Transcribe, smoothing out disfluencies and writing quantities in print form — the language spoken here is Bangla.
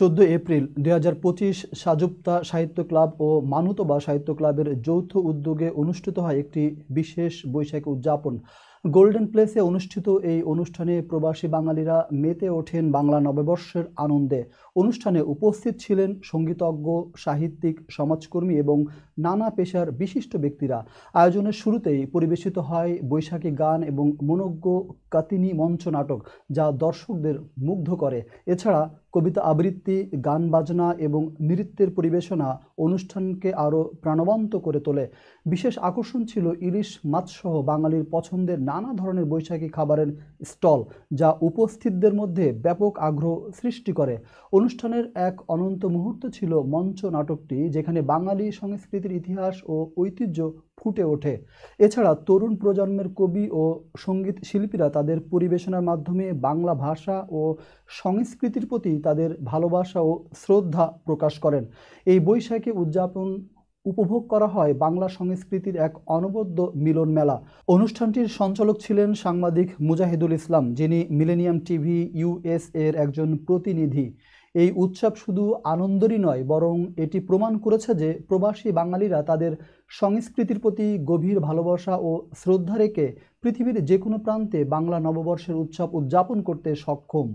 14 এপ্রিল 2025 সাজুপ্তা সাহিত্য ক্লাব ও মানুতবা সাহিত্য ক্লাবের যৌথ উদ্যোগে অনুষ্ঠিত হয় একটি বিশেষ বৈশাখী উদযাপন। গোল্ডেন প্লেসে অনুষ্ঠিত এই অনুষ্ঠানে প্রবাসী বাঙালিরা মেতে ওঠেন বাংলা নববর্ষের আনন্দে। অনুষ্ঠানে উপস্থিত ছিলেন সঙ্গীতজ্ঞ, সাহিত্যিক, সমাজকর্মী এবং নানা পেশার বিশিষ্ট ব্যক্তিরা। আয়োজনের শুরুতেই পরিবেশিত হয় বৈশাখী গান এবং মনোজ্ঞ কাতিনী মঞ্চ নাটক, যা দর্শকদের মুগ্ধ করে। এছাড়া কবিতা আবৃত্তি, গান বাজনা এবং নৃত্যের পরিবেশনা অনুষ্ঠানকে আরও প্রাণবন্ত করে তোলে। বিশেষ আকর্ষণ ছিল ইলিশ মাছসহ বাঙালির পছন্দের নানা ধরনের বৈশাখী খাবারের স্টল, যা উপস্থিতদের মধ্যে ব্যাপক আগ্রহ সৃষ্টি করে। অনুষ্ঠানের এক অনন্ত মুহূর্ত ছিল মঞ্চ নাটকটি, যেখানে বাঙালি সংস্কৃতির ইতিহাস ও ঐতিহ্য ফুটে ওঠে। এছাড়া তরুণ প্রজন্মের কবি ও সঙ্গীত শিল্পীরা তাদের পরিবেশনার মাধ্যমে বাংলা ভাষা ও সংস্কৃতির প্রতি তাদের ভালোবাসা ও শ্রদ্ধা প্রকাশ করেন। এই বৈশাখী উদযাপন উপভোগ করা হয় বাংলা সংস্কৃতির এক অনবদ্য মিলন মেলা। অনুষ্ঠানটির সঞ্চালক ছিলেন সাংবাদিক মুজাহিদুল ইসলাম, যিনি মিলেনিয়াম টিভি ইউএস এর একজন প্রতিনিধি। এই উৎসব শুধু আনন্দেরই নয়, বরং এটি প্রমাণ করেছে যে প্রবাসী বাঙালিরা তাদের সংস্কৃতির প্রতি গভীর ভালোবাসা ও শ্রদ্ধা রেখে পৃথিবীর যে কোনো প্রান্তে বাংলা নববর্ষের উৎসব উদযাপন করতে সক্ষম।